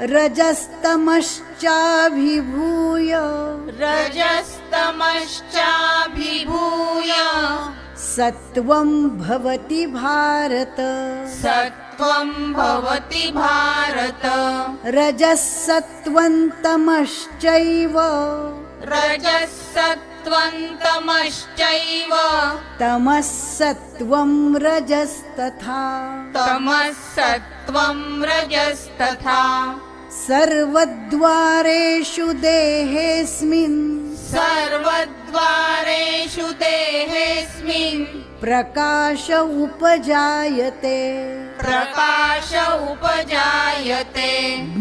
रजस्तमश्चाभिभूय रजस्तमश्चाभिभूय सत्वं भवति भारत सत्वं भवति भारत रजसत्वं तमश्चैव रजसत्वं तमश्चैव तमस्सत्वं रजस्तथा तमस्सत्वं रजस्तथा सर्वद्वारेषु देहेऽस्मिन् सर्वद्वारेषु देहेऽस्मिन् प्रकाश उपजायते प्रकाश उपजायते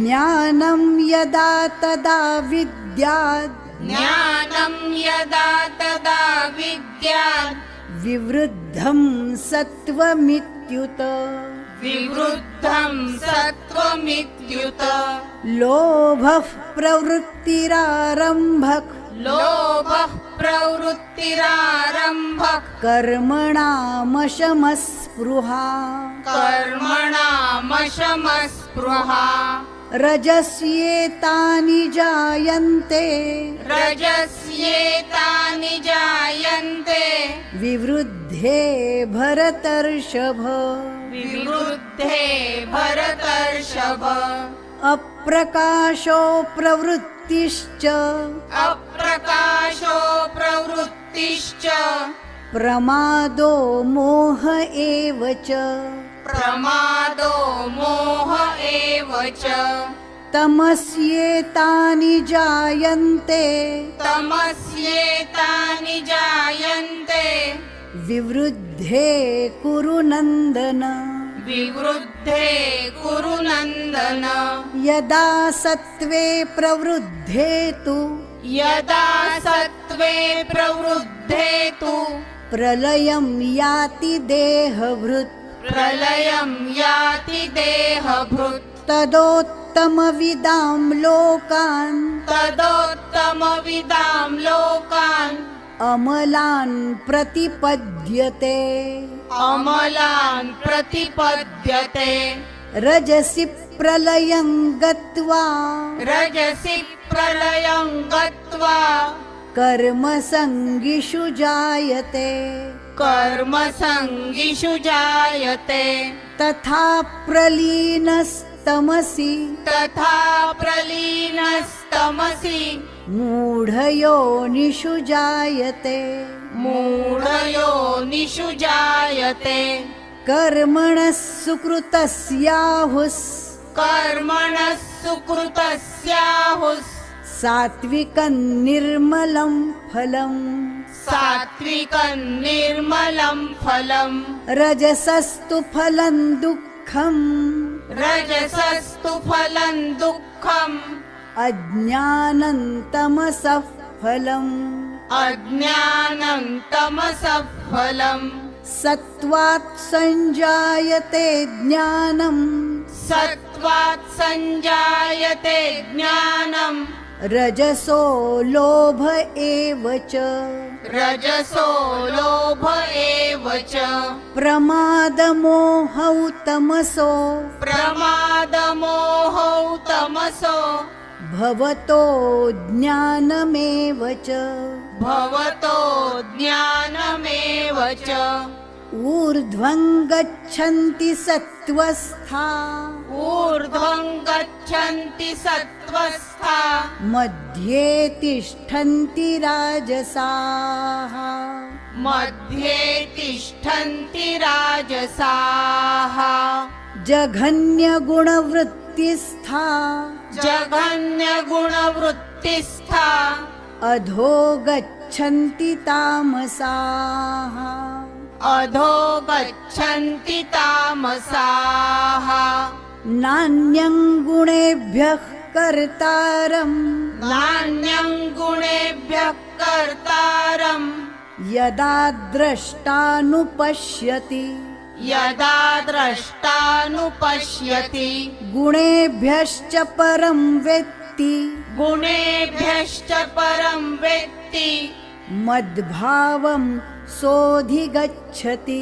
ज्ञानं यदा तदा विद्यात् ज्ञानं यदा तदा विद्यात् विवृद्धं सत्त्वमित्युत विवृद्धं सत्त्वमित्युत लोभः प्रवृत्तिरारम्भक लोभः प्रवृत्तिरारम्भः कर्मणामशमस्पृहा कर्मणामशमस्पृहा रजस्येतानि जायन्ते रजस्येतानि जायन्ते विवृद्धे भरतर्षभ विवृद्धे भरतर्षभ अप्रकाशो प्रवृत्तिश्च अप्रकाशो प्रवृत्तिश्च प्रमादो मोह एव च प्रमादो मोह एव च तमस्येतानि जायन्ते तमस्येतानि जायन्ते विवृद्धे कुरु नन्दन विवृद्धे कुरु नन्दन यदा सत्त्वे प्रवृद्धे तु यदा सत्त्वे प्रवृद्धे तु प्रलयं याति देहभृत् प्रलयं याति देहभृत् तदोत्तमविदां लोकान् तदोत्तमविदां लोकान् अमलान् प्रतिपद्यते अमलान् प्रतिपद्यते रजसि प्रलयं गत्वा रजसि प्रलयं गत्वा कर्मसङ्गिषु जायते कर्मसङ्गिषु जायते तथा प्रलीनस्तमसि तथा प्रलीनस्तमसि मूढयोनिषु जायते मूढयोनिषु जायते कर्मणः सुकृतस्याहुस् कर्मणः सुकृतस्याहुस् सात्विकं निर्मलं फलम् सात्विकं निर्मलं फलम् रजसस्तु फलं दुःखम् रजसस्तु फलं दुःखम् अज्ञानं तमसः फलम् अज्ञानं तमसः फलम् सत्त्वात् संजायते ज्ञानम् सत्त्वात् संजायते ज्ञानम् रजसो लोभ एव च रजसो लोभ एव च प्रमादमोहौ तमसो प्रमादमोहौ तमसो भवतो ज्ञानमेव च भवतो ज्ञानमेव च ऊर्ध्वं गच्छन्ति सत्त्वस्था ऊर्ध्वं गच्छन्ति सत्त्वस्था मध्ये तिष्ठन्ति राजसाः मध्ये तिष्ठन्ति राजसाः जघन्यगुणवृत्तिस्था जघन्यगुणवृत्तिस्था अधो गच्छन्ति तामसाः अधो गच्छन्ति तामसाः नान्यं गुणेभ्यः कर्तारम् नान्यं गुणेभ्यः कर्तारम् यदा द्रष्टानुपश्यति यदा द्रष्टानुपश्यति गुणेभ्यश्च परं वेत्ति गुणेभ्यश्च परं वेत्ति मद्भावं सोऽधिगच्छति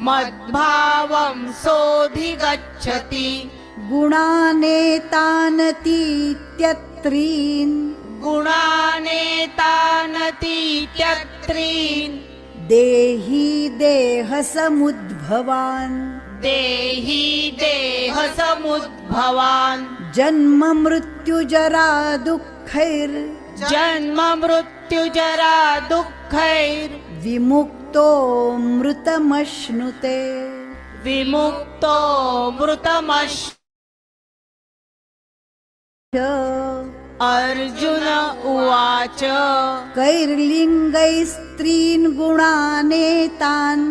मद्भावं सोऽधिगच्छति गुणानेतानतीत्यत्रीन् गुणानेतानतीत्यत्रीन् देहि देहसमुद्भवान् देहि देहसमुद्भवान् जन्म मृत्युजरा जन्म मृत्युजरा दुःखैर् विमुक्तो मृतमश्नुते विमुक्तो मृतमश्नुते। अर्जुन उवाच कैर्लिङ्गैस्त्रीन् गुणानेतान्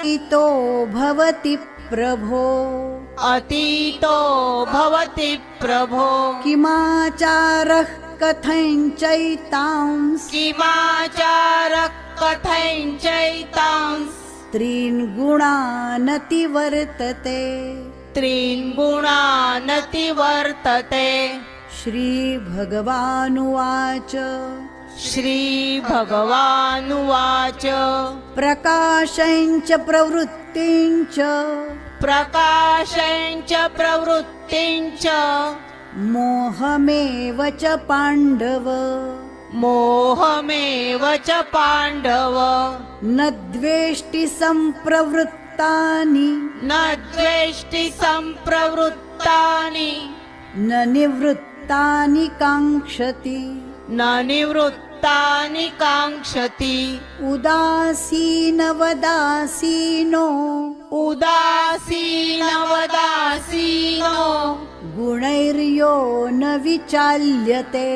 अतीतो भवति प्रभो अतीतो भवति प्रभो किमाचारः कथञ्चैतांस् किमाचारः कथञ्चैतांस् त्रीन् गुणानतिवर्तते त्रीन् गुणानतिवर्तते। श्रीभगवानुवाच श्रीभगवानुवाच प्रकाशञ्च प्रवृत्तिञ्च प्रकाशञ्च प्रवृत्तिञ्च मोहमेव च पाण्डव मोहमेव च पाण्डव न द्वेष्टि सम्प्रवृत्तानि न द्वेष्टि सम्प्रवृत्तानि न निवृत्तानि काङ्क्षति न निवृत्तानि काङ्क्षति उदासीनवदासीनो उदासीनवदासीनो गुणैर्यो न विचाल्यते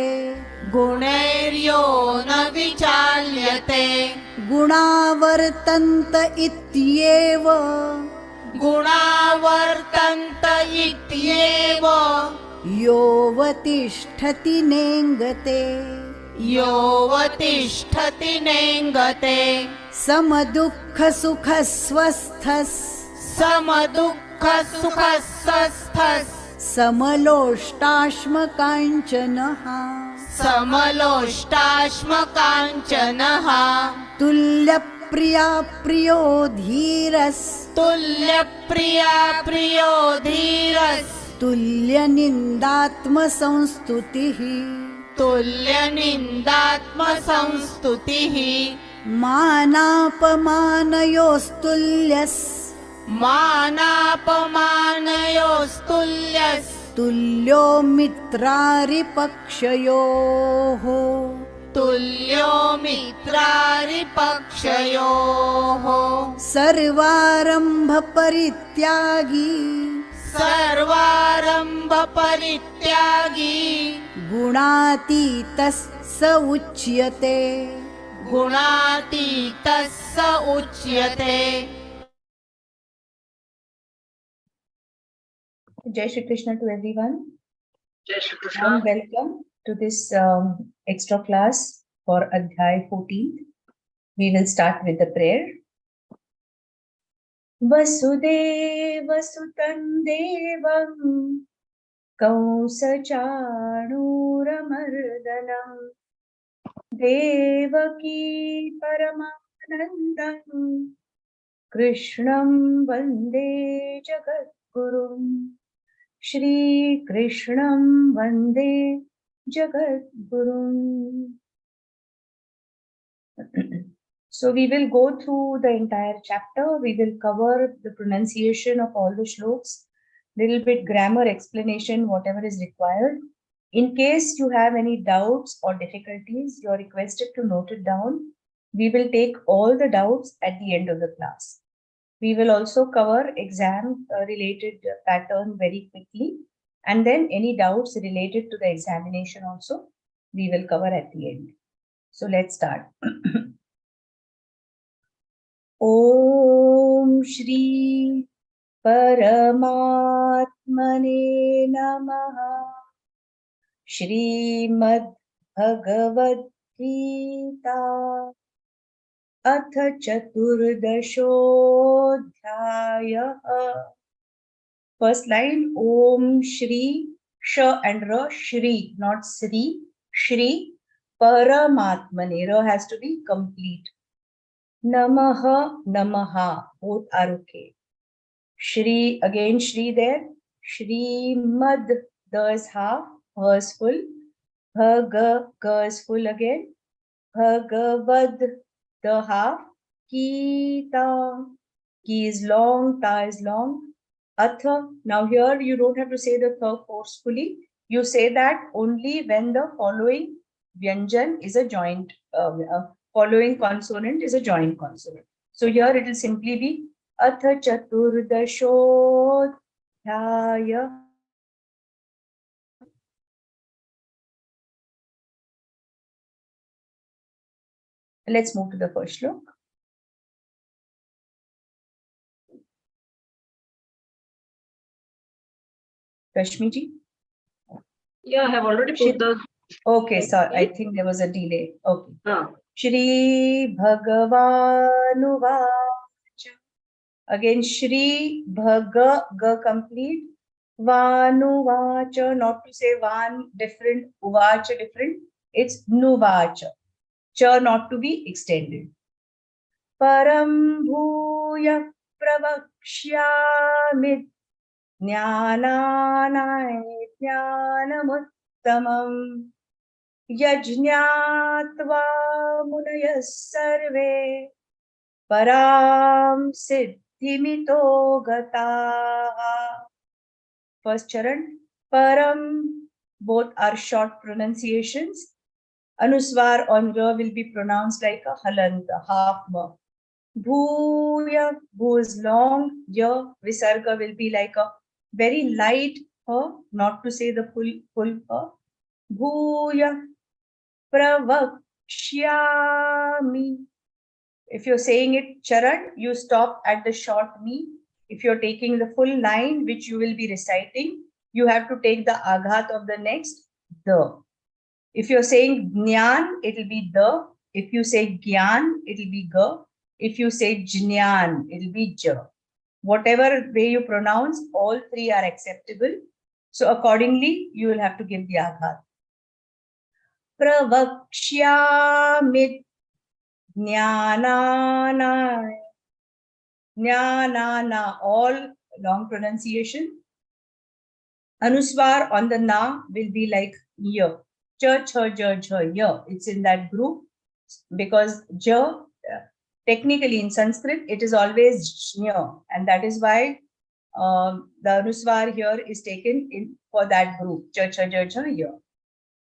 गुणैर्यो न विचाल्यते गुणावर्तन्त इत्येव गुणावर्तन्त इत्येव योऽवतिष्ठति नेङ्गते योऽवतिष्ठति नेङ्गते समदुःखसुखस्वस्थः समदुःखसुखस्वस्थः समलोष्टाश्मकाञ्चनः समलोष्टाश्मकाञ्चनः तुल्यप्रिया प्रियो धीरस् तुल्यप्रिया प्रियो धीरस् तुल्यनिन्दात्मसंस्तुतिः तुल्यनिन्दात्मसंस्तुतिः मानापमानयोस्तुल्यस् मानापमानयोस्तुल्यस् तुल्यो मित्रारिपक्षयोः तुल्यो मित्रारिपक्षयोः सर्वारम्भपरित्यागी सर्वारम्भपरित्यागी गुणातीतः स उच्यते गुणातीतः स उच्यते। Jai Shri Krishna to everyone. Jai Shri Krishna. And welcome to this extra class for Adhyay 14th. We will start with the prayer. Vasudeva Sutam Devam Kausachanuramardanam Devaki Paramanandam Krishnam Vande Jagadgurum Shri Krishnam Vande Jagadgurum. So we will go through the entire chapter. We will cover the pronunciation of all the shlokas, little bit grammar explanation, whatever is required. In case you have any doubts or difficulties, you are requested to note it down. We will take all the doubts at the end of the class. We will also cover exam related pattern very quickly, and then any doubts related to the examination also we will cover at the end. So let's start. Om Shri Paramatmane Namaha. Shrimad Bhagavad Gītā Atha Chaturdashodhyayah. First line, Om Shri, Sh and Ra, Shri, not Sri, Shri Paramatmane. Ra has to be complete. Namaha, Namaha, both are okay. Shri, again Shri there. Shri Mad, the is half, ha is full. Bhaga, ga is full again. Bhagavad, the half. Gītā, ki is long, ta is long. Atha, now here you don't have to say the tha forcefully. You say that only when the following vyanjan is a joint, following consonant is a joint consonant. So here it will simply be Atha Chaturdashodhyaya. Let's move to the first shlok. Rashmi ji? Yeah, I have already put the. Okay, sorry, I think there was a delay. Okay. Ah, Shri Bhagavanuvacha. Again, Shri Bhaga, ga complete. Vanuvacha, not to say van different, uvacha different. It's nuvacha. Cha not to be extended. Param bhuya pravakshyami jnananai jnanamuttamam yajñātva munayas sarve param siddhimito gataha. First charan, param, both are short pronunciations. Anuswar on ra will be pronounced like a halanta, half ma. Bhuya, bhu is long, ya, visarga will be like a very light ha, not to say the full ha. Bhuya, pravakshyami. If you're saying it charan, you stop at the short mi. If you're taking the full line, which you will be reciting, you have to take the aghat of the next, the. If you're saying jnyan, it will be the. If you say gyan, it will be ga. If you say jnyan, it will be ja. Whatever way you pronounce, all three are acceptable. So accordingly, you will have to give the aghat. Pravakshyamit jnananai. Jnanana, all long pronunciation. Anuswar on the na will be like ya. Cha, cha, ja, ja, ya. It's in that group because ja, technically in Sanskrit, it is always jnya, and that is why the anuswar here is taken in for that group. Cha, cha, ja, ja, ya.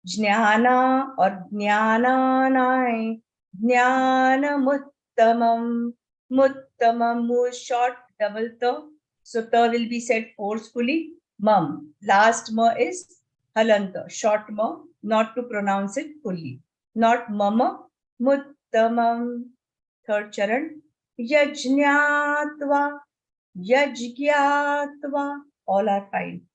Jnana or jnananai, jnanamuttamam. Muttamam, mu short, double ta. So ta will be said forcefully. Mam. Last ma is halanta, short ma, not to pronounce it fully. Not mama, muttamam. Third charan. Yajñātva, yajgyātva. All are fine.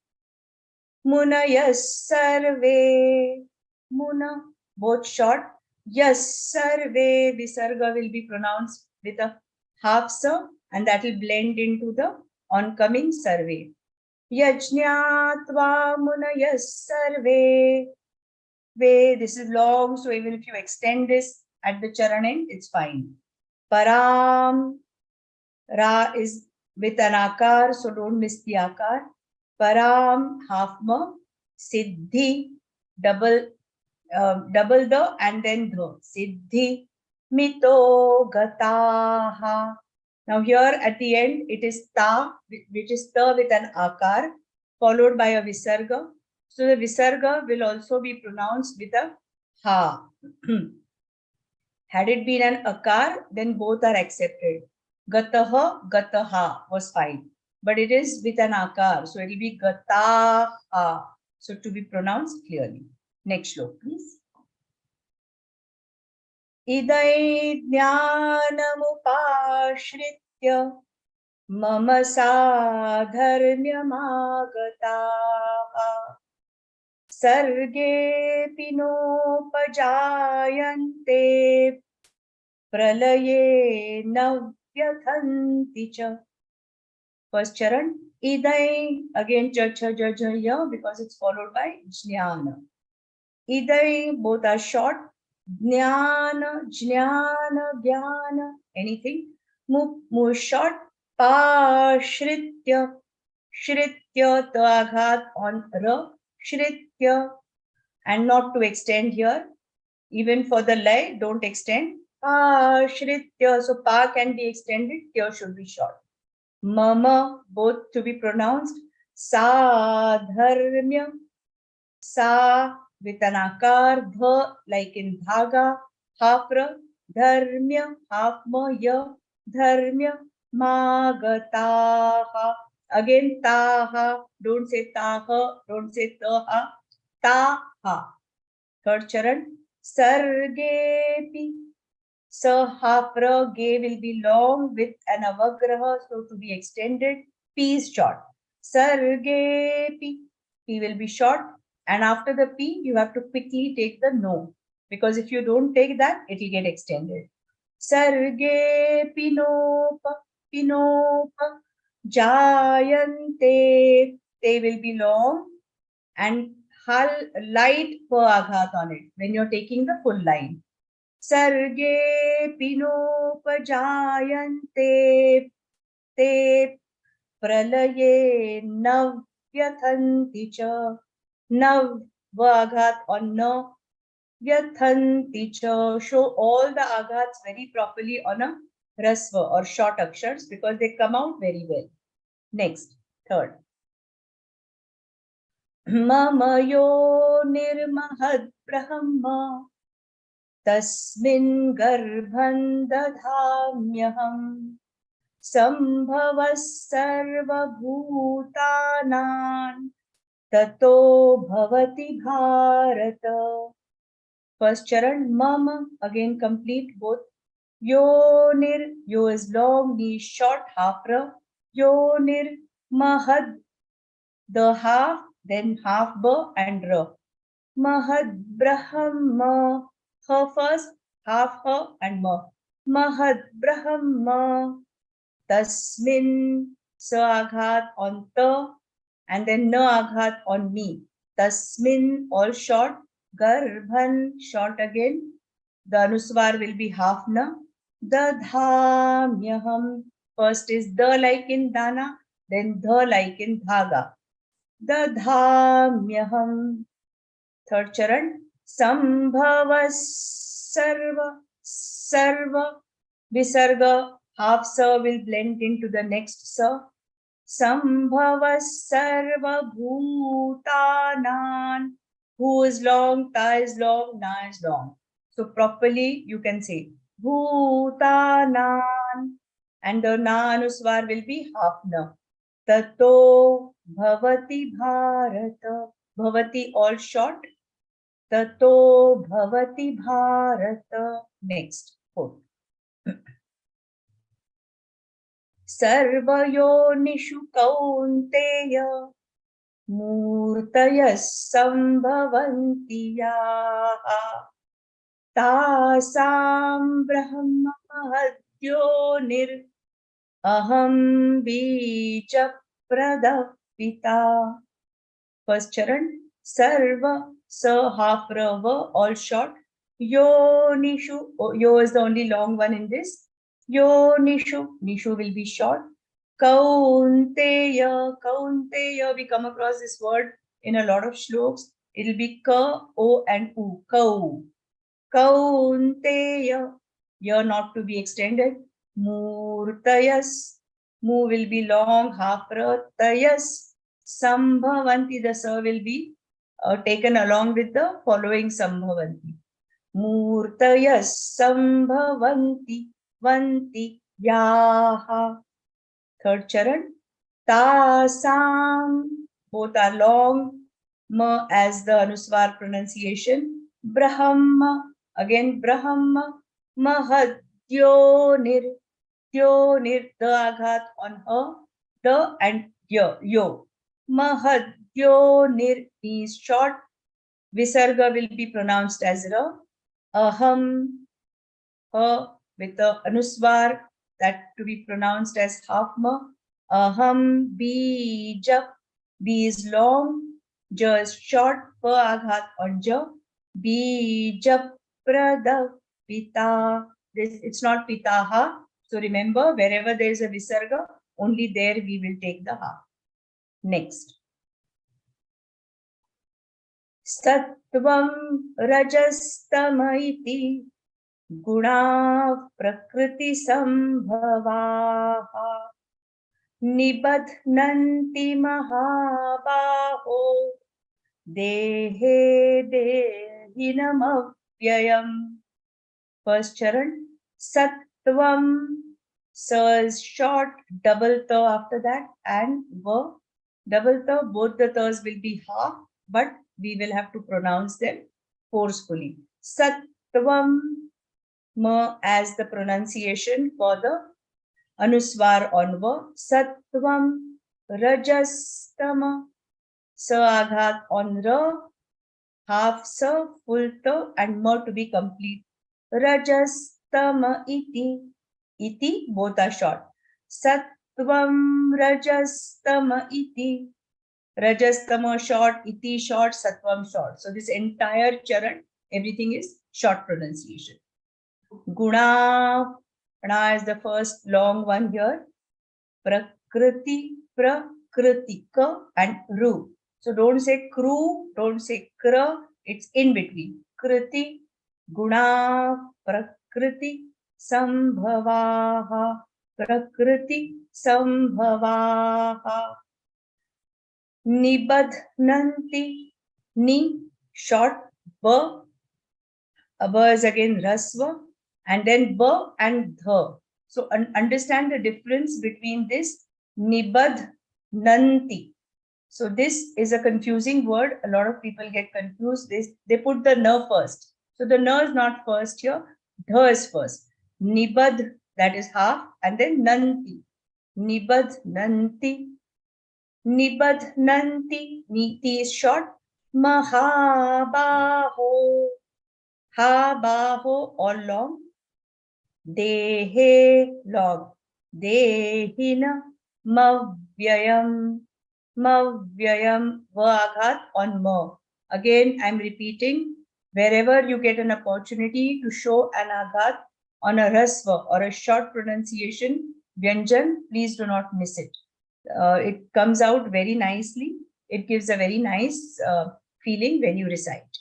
Munayas sarve. Muna, both short. Yes, sarve. Visarga will be pronounced with a half sa, and that will blend into the oncoming sarve. Yajñātva munayas sarve. This is long, so even if you extend this at the charan end, it's fine. Param, ra is with an akar, so don't miss the akar. Param, half ma. Siddhi, double the and then dha. Siddhi mito gataha. Now here at the end, it is ta, which is ta with an akar, followed by a visarga. So the visarga will also be pronounced with a ha. Had it been an akar, then both are accepted. Gataha, gataha was fine. But it is with an akar, so it will be gataha. So to be pronounced clearly. Next shlok, please. Idai jnanamupashritya mama sadharmyamagataha sarge pinopajayante pralaye navyathanti cha. First charan, idai, again cha, cha, ja, ja, ya, because it's followed by jnana. Idai, both are short. Jnana, jnana, jnana, anything. Mu short. Pa, shritya, shritya, the aghat on ra, shritya, and not to extend here. Even for the lay, don't extend. Pa, shritya, so pa can be extended, tya should be short. Mama, both to be pronounced. Sadharmya, sa with an akar, dha like in dhaga, hafra, dharmya, hafma, ya, dharmya, magataha. Again, taha, don't say taha, don't say taha, taha. Third charan, sargepi. So hafra, ge will be long with an avagraha, so to be extended. P is short. Sargepi. P will be short. And after the P, you have to quickly take the no. Because if you don't take that, it will get extended. Sarge pinopa, pinopa, jayante. They will be long and light per aghat on it when you're taking the full line. Sarge pinopajayante te pralaye navyathanti cha. Nav aghat on na vyathanti cha. Show all the aghats very properly on a rasva or short akshars because they come out very well. Next, third. Mama yo nirmahad brahma tasmin garbhan dadhamyaham sambhavas sarvabhutanan tato bhavati bharata. First charan, mama, again complete both. Yonir, yo is long, ni short, hafra. Yonir, mahad, the half, then half ba and ra. Mahad brahma, her first, half her and ma. Mahad brahma, tasmin, sa aghat on ta, and then na aghat on me. Tasmin, all short. Garbhan, short again. The anuswar will be half na. Dadhamyaham, first is the like in dana, then the like in dhaga. Dadhamyaham. Third charan, sambhava sarva, sarva, visarga, half sa will blend into the next sa. Sambhava sarva bhutanan. Who is long, ta is long, na is long. So properly you can say bhutanan. And the na anuswar will be half na. Tato bhavati bharata. Bhavati all short. Tato bhavati bharata. Next, fourth. Sarvayonishu kaunteya मूर्तयः सम्भवन्ति याः तासां ब्रह्महद्योनिर् अहं बीजप्रदः पिता. First charan, sarva, sa, half, rava, all short. Yonishu, yo is the only long one in this. Yonishu, nishu will be short. Kaunteya, kaunteya, we come across this word in a lot of shloks. It will be ka, o and u, kau. Kaunteya, ya not to be extended. Murtayas, mu will be long, half ra, tayas. Sambhavanti, the sa will be taken along with the following Sambhavanti. Murtayas Sambhavanti, vanti, yaha. Third charan, tasam, both are long, ma as the anuswar pronunciation. Brahma, again Brahma, mahadyonir, dyonir, the aghat on her, the and yo. Mahadyonir is short. Visarga will be pronounced as ra. Aham, her with the anuswar that to be pronounced as half ma. Aham bija, b is long, ja is short, pa aghat on ja. Bija prada pita. This, it's not pitaha. So remember, wherever there is a visarga, only there we will take the ha. Next. Sattvam rajastama iti guna prakriti sambhavaha nibadhnanti mahabaho dehe dehinam avyayam. First charan, sattvam, sa is short, double ta after that, and va, double ta, both the tas will be ha, but we will have to pronounce them forcefully. Sattvam, ma as the pronunciation for the anuswar on va, sattvam, rajastama, sa aghat on ra, half sa, full ta, and ma to be complete. Rajastama iti, iti, both are short. Sattvam rajastama iti. Rajastama short, iti short, sattvam short. So this entire charan, everything is short pronunciation. Guna, Guna is the first long one here. Prakriti, prakritika, and ru. So don't say kru, don't say kra, it's in between. Kriti, guna, prakriti, sambhavaha, prakriti, sambhavaha. Nibadhnanti, ni, short, ba. A ba is again rasva, and then ba and dha. So understand the difference between this nibadhnanti. So this is a confusing word. A lot of people get confused. They put the na first. So the na is not first here. Dha is first. Nibad, that is half, and then nanti. Nibadhnanti. Nibadhnanti. Niti is short. Mahabaho. Ha baho, all long. Dehe, long. Dehina. Mavyayam. Mavyayam, va on ma. Again, I'm repeating, wherever you get an opportunity to show an aghat on a rasva or a short pronunciation, vyanjan, please do not miss it. It comes out very nicely. It gives a very nice feeling when you recite.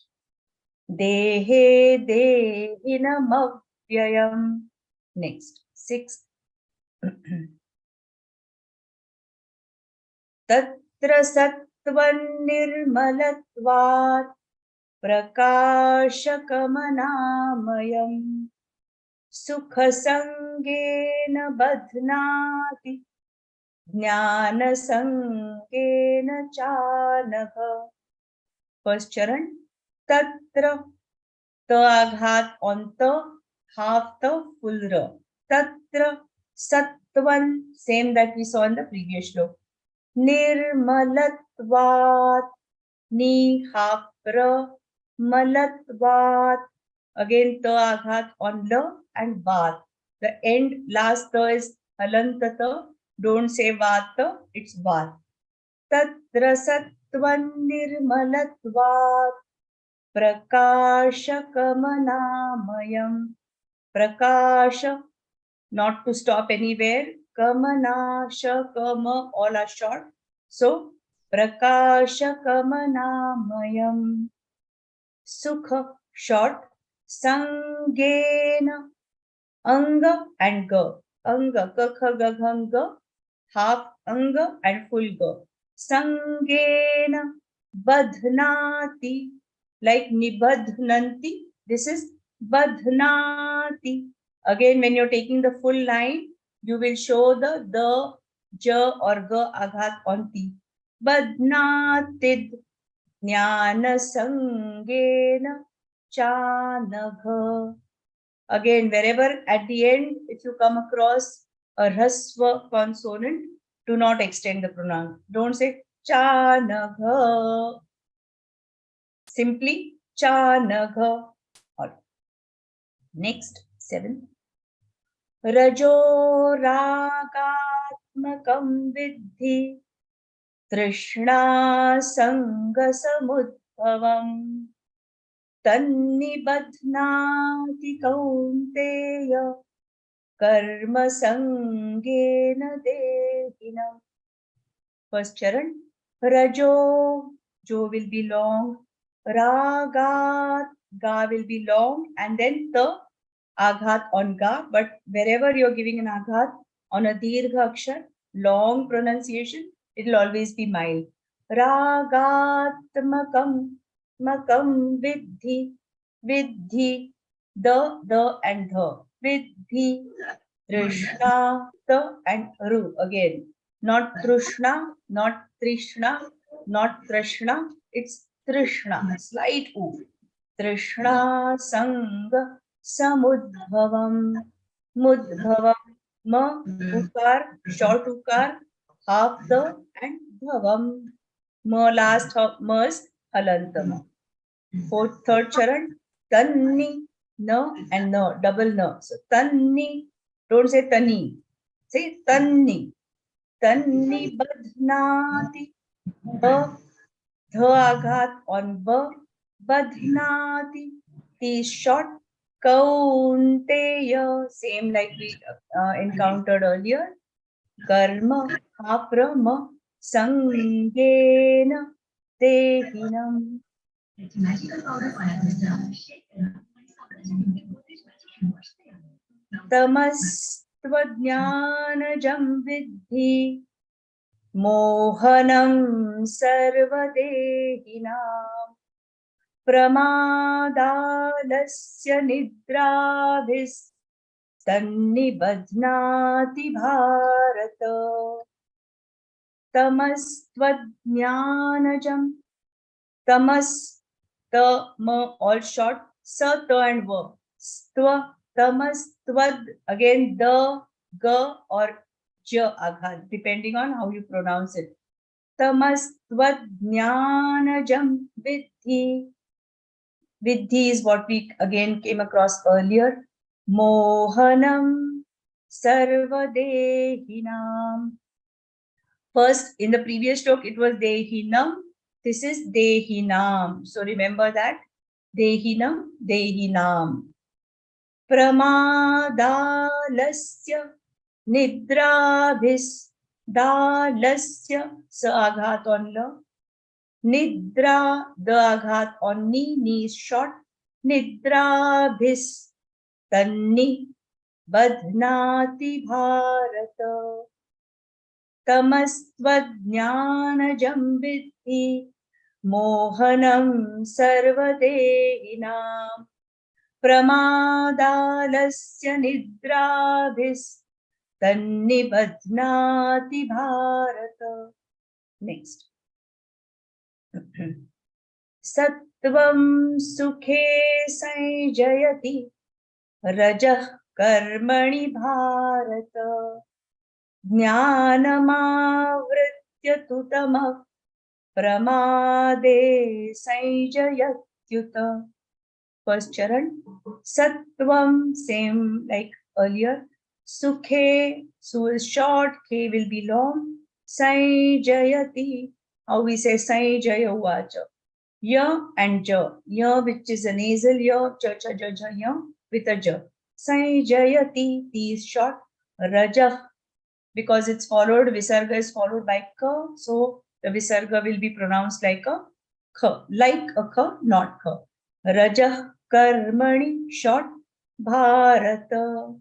Dehe dehina mavyayam. Next, 6. Tatra sattvan nirmalatvat prakashakamanāmayam sukha sangena badhnāti jnana sangena chānagha. First charan, tatra, ta aghat on ta, half ta, full ra. Tatra sattvan, same that we saw in the previous shlok. Nirmalatvat, ni half ra, malatvat, again ta aghat on la and vat. The end last ta is halantata. Don't say vata, it's vat. Tatra sattvan nirmalatvat prakashakamanāmayam. Prakasha, not to stop anywhere. Kamana, shakama, all are short. So, prakashakamanāmayam. Sukha, short. Sangena, anga and ga. Anga, kakha, gaghanga, half anga and full ga. Sangena, badhnati, like nibadhnanti. This is badhnati. Again, when you're taking the full line, you will show the ja or ga aghat on ti. Badhnatid, jnana sangena chanagha. Again, wherever at the end, if you come across a rasva consonant, do not extend the pronoun. Don't say chanagha. Simply chanagha. Next, 7. Rajo ragatmakam vidhi trishna sanga samudbhavam तन्निबध्नाति कौन्तेय कर्म संगेन देहिनम्. First charan, rajo, jo will be long, ragat, ga will be long, and then the aghat on ga, but wherever you're giving an aghat on a dirgha akshar, long pronunciation, it will always be mild. Ragatmakam, makam vidhi, vidhi, the and the, vidhi, trishna, the and ru again. Not Trishna, not Trishna, not Trishna, it's Trishna, slight U. Trishna Sanga Samudbhavam, Mudbhavam, Ma, Ukar, short Ukar, half the and Bhavam, Ma last half, Mas, Halantama. Third charan, Tanni, Na and Na, double Na. So Tanni, don't say Tani, say Tanni. तन्निबध्नाति, ध आघात on b, badhnati, t is short, kaunteya, same like we encountered earlier, karma, aprama, sangena, dehinam. तमस्त्वज्ञानजं विद्धि मोहनं सर्वदेहिनां प्रमादालस्य निद्राभिस्तन्निबध्नाति Bharat. तमस्त्वज्ञानजं, tamas, ta, ma, all short, sa, ta and va, stva, tamas, tvad, again the, ga or ja aghat, depending on how you pronounce it. Tamas, tvad, jnanajam, vidhi. Vidhi is what we again came across earlier. Mohanam, sarvadehinam. First, in the previous talk, it was dehinam. This is dehinam. So remember that. Dehinam, dehinam. Pramadalasya nidrabhis, dalasya, sa aghat on la. Nidra, the aghat on ni, ni is short. Nidrabhis, tanni, badhnati bharata. तमस्त्वज्ञानजं विद्धि मोहनं सर्वदेहिनां प्रमादालस्य निद्राभिस्तन्निबध्नाति Bharat. Next. सत्वं सुखे संजयति रजः कर्मणि भारत ज्ञानमावृत्य तु तमः प्रमादे संजयत्युत. First charan, sattvam, same like earlier. Sukhe, su is short, ke will be long. Sanjayati, how we say sanjaya vacha. Ya and ja, ya which is a nasal ya, cha cha ja ja ya with a ja. Sanjayati, t is short. Rajah, because it's followed, visarga is followed by ka, so the visarga will be pronounced like a kha, like a kha, not kha. Rajah karmani, short, bharata.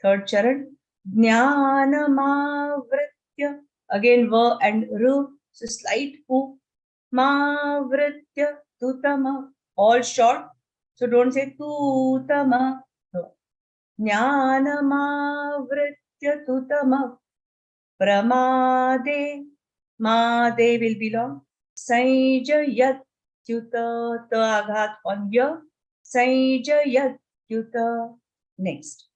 Third charan, jnanamavritya, again va and ru, so slight u, mavritya, tutama, all short, so don't say tutama, no. Jnanamavritya tutama pramade, made will belong. Sanjayatyuta, ta aghat on ya. Sanjayatyuta. Next.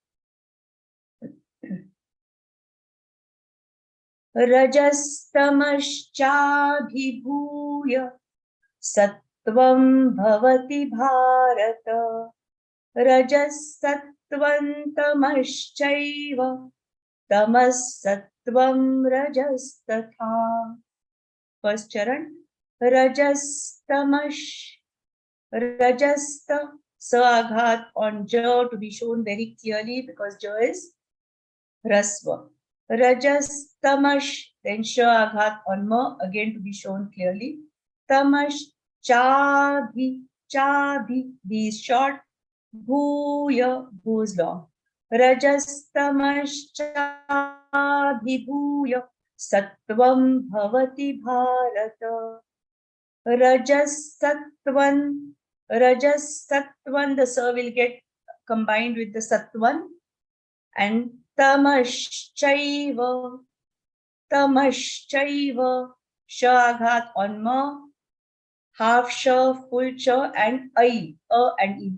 Rajastamaschabhibhuya sattvam bhavati bharata. Rajasattvam tamaschaiva tamas sattvam rajastatha. First charan, rajastamash, Rajasta, sa aghat on ja to be shown very clearly because ja is rasva. Rajas, tamash, then sha aghat on ma again to be shown clearly. Tamash, chabhi, chabhi, B is short. Bhuya, bhu is long. Rajas, tamash, chabhi, bhuya, sattvam bhavati bharata. Rajas, sattvan, the sa will get combined with the sattvan, and tamaschaiva, shaghat on ma, half sha, full cha, and I, a and e.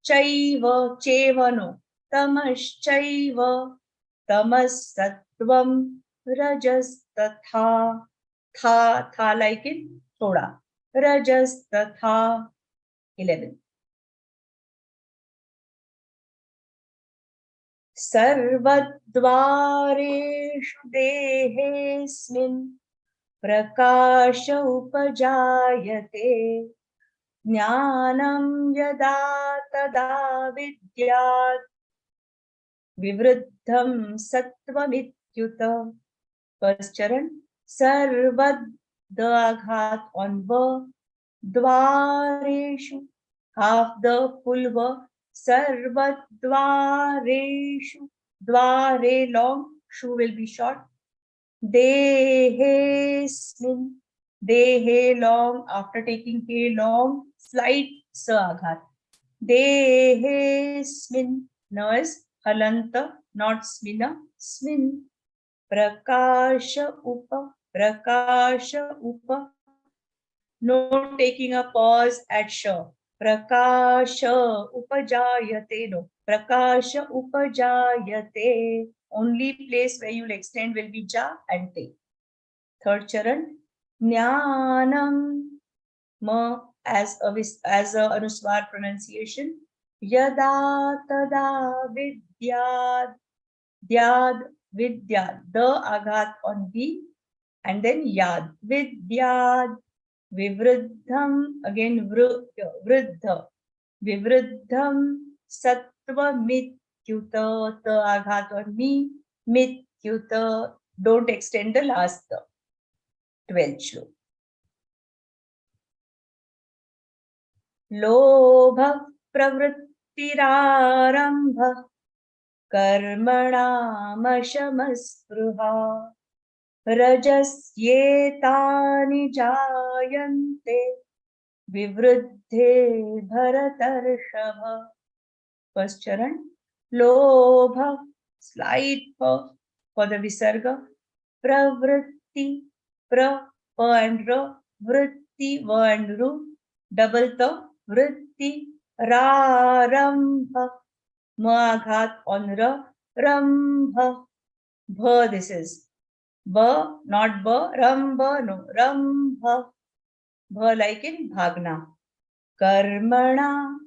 Chaiva, chevano, tamaschaiva, tamas sattvam, rajas tatha, tha like in thoda. Rajas tatha 11. सर्वद्वारेषु देहेऽस्मिन् प्रकाश उपजायते ज्ञानं यदा तदा विद्यात् विवृद्धं सत्त्वमित्युत. First charan, sarvad, the aghat on va, dvareshu, half the full va, sarvad dvareshu, dvare long, shu will be short. Dehesmin, dehe long, after taking he long, slight sa aghat. Dehesmin, now is halanta, not smina, smin. Prakasha upa, no taking a pause at sha. Prakasha upajayate, no. Prakasha upajayate, only place where you will extend will be ja and te. Third charan, jnanam, ma as a anuswar pronunciation. Yada tada vidyad, dyad, vidyad, the aghat on V, and then yad, vidyad, vivruddham, again vruddha, vivruddham, sattva mityuta, the aghat on me, mityuta, don't extend the last the. 12th shlok. Lobha pravrittirarambha कर्मणामशमस्पृहा रजस्येतानि जायन्ते विवृद्धे भरतर्षभ. First charan, lobha, slight for the visarga, pravritti, pra and ra, vritti, va and ru, double the vritti, rarambha, maghat on ra, rambha, bha, this is ba, not ba, rambha, no, rambha, bha like in bhagna. Karmana,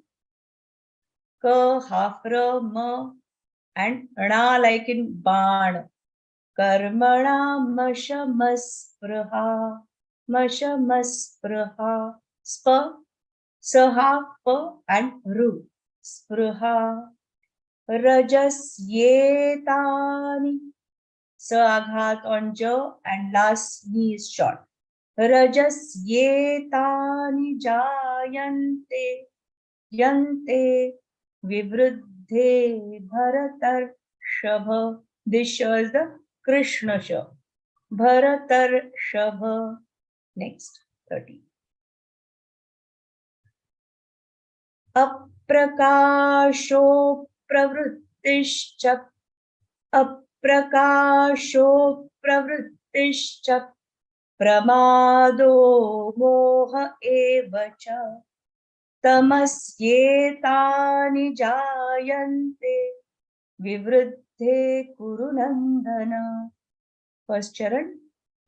ka, half ra, ma, and na like in baan. Karmana, mashamaspraha, mashamaspraha, spa, saha, pa, and ru, spraha. Rajasyetani, sa aghat on ja, and last ni is short. Rajasyetani jayante, yante, vivruddhe bharatar shabha. This shows the Krishna sha. Bharatar shabha. Next, 30. Aprakasho pravrittischa, aprakasho pravrittischa, pramado moha evacha, tamasyetani jayante vivruddhe kurunandana. First charan,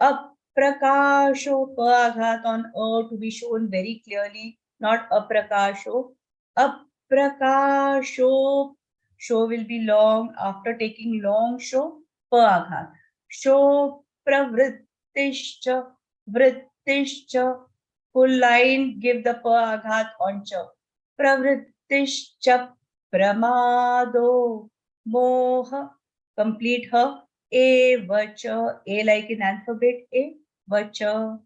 aprakasho, pa aghat on o to be shown very clearly, not aprakasho. Aprakasho, sho will be long, after taking long sho, pa aghat. Sho pravrittischa, vrittischa, Full line, give the pa aghat on cha. Pravrittischa pramado moha. Complete her. A vacha. A like in alphabet A. Vacha.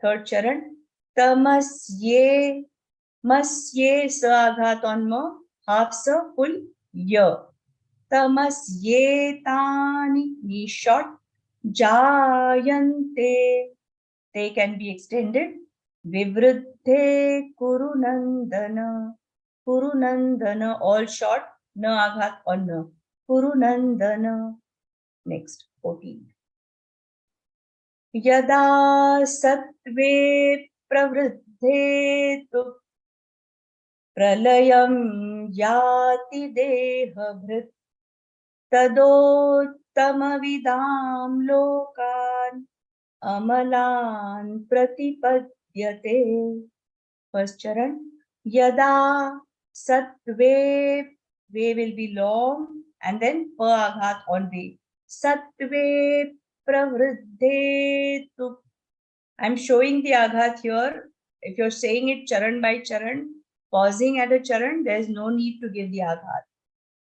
Third charan. Tamasye. Masye sa aghat on ma. Half sa full ya. Tamasyetani. Knee short. Jayante. They can be extended. Vivruddhe Kurunandana. Kurunandana, all short. Na aghat on na. Kurunandana. Next, 14. Yada sattve pravruddhe tu pralayam yati dehabhrit tadotamavidam lokan amalan pratipadyate. First charan. Yada sattve. Ve will be long and then pa aghat on ve. Sattve pravruddhe tu. I'm showing the aghat here. If you're saying it charan by charan, pausing at a charan, there's no need to give the aghat.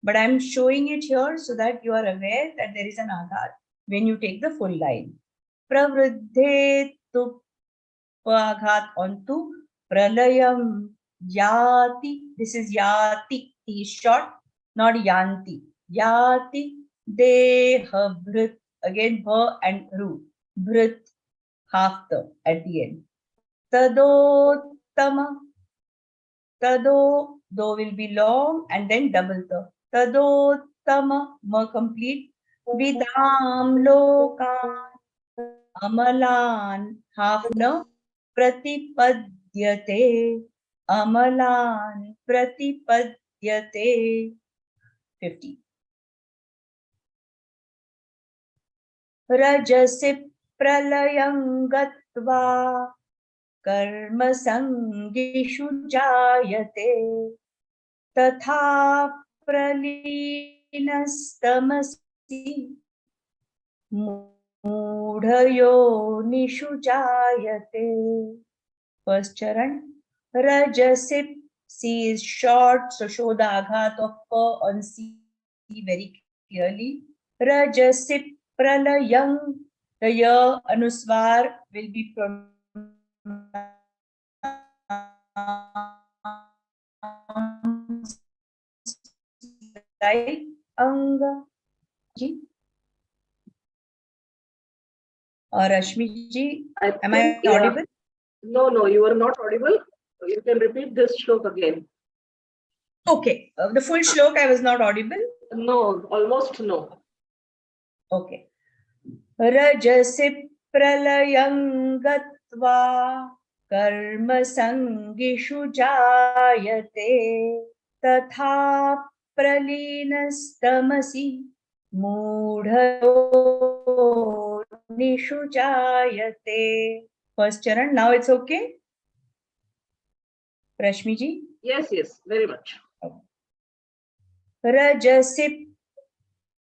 But I'm showing it here so that you are aware that there is an aghat when you take the full line. Pravruddhe tu. Pa aghat on tu. Pralayam yati. This is yati. T is short, not yanti. Yati deha bhrit. Again, bha and ru. Bhrit, half the at the end. Tadottama. Tado, do will be long and then double the. Tadottama, ma complete. Vidam lokan. Amalan, half na. Pratipadyate. Amalan pratipadyate. 50. Rajasip pralayam gatva karma sangishu jayate tatha pralinastamasi mudhayo nishu jayate. First charan. Rajasip. C is short, so show the aghat of pa on C very clearly. Rajasip pralayam. The ya anuswar will be pronounced like anga. Ji. Rashmi ji, am I audible? No, you are not audible. You can repeat this shlok again. Okay, the full shlok I was not audible. No, almost no. Okay. Rajasip pralayam gatva karma sangishu jayate tatha pralinastamasi mudhayo nishu jayate. First charan. Now it's okay? Rashmi ji? Yes, very much. Rajasip.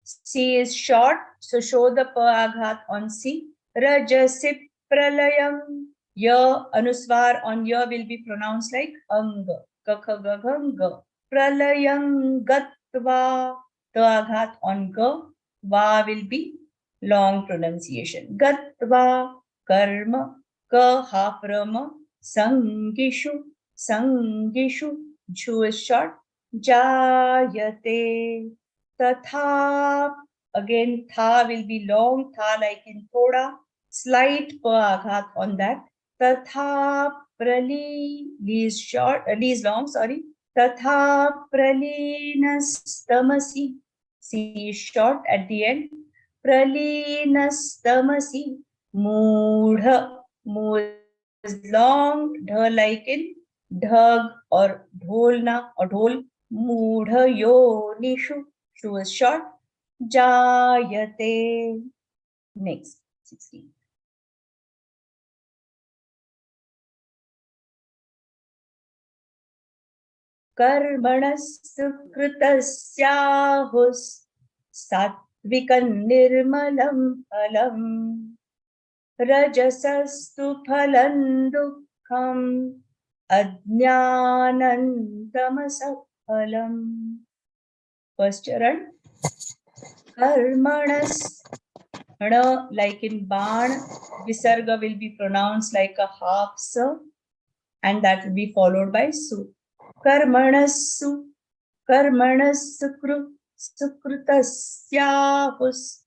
C is short, so show the pa aghat on C. Rajasip pralayam. Ya anuswar on ya will be pronounced like anga. Kakha gaganga. Pralayam gatva. Ta aghat on ga. Va will be long pronunciation. Gatva karma. Ka half rama. Sangishu. Sangishu. Jhu is short. Jayate. Tatha. Again, tha will be long. Tha like in thoda. Slight pa aghat on that. Tatha prali. Li is short. Li is long. Sorry. Tatha pralinastamasi. C is short at the end. Pralinastamasi. Mudha. Mudha is long. Dha like in dhag or dholna or dhol. Mudha yonishu. Shu is short. Jayate. Next, 16. Karmanas kritasyahus sattvikan nirmalam phalam rajasastu phalam dukkam ajnanam tamasah phalam. First charan. Karmanas, like in Ban, Visarga will be pronounced like a half sa, and that will be followed by su. Karmanasu, karmanasukru, sukrutasyahus,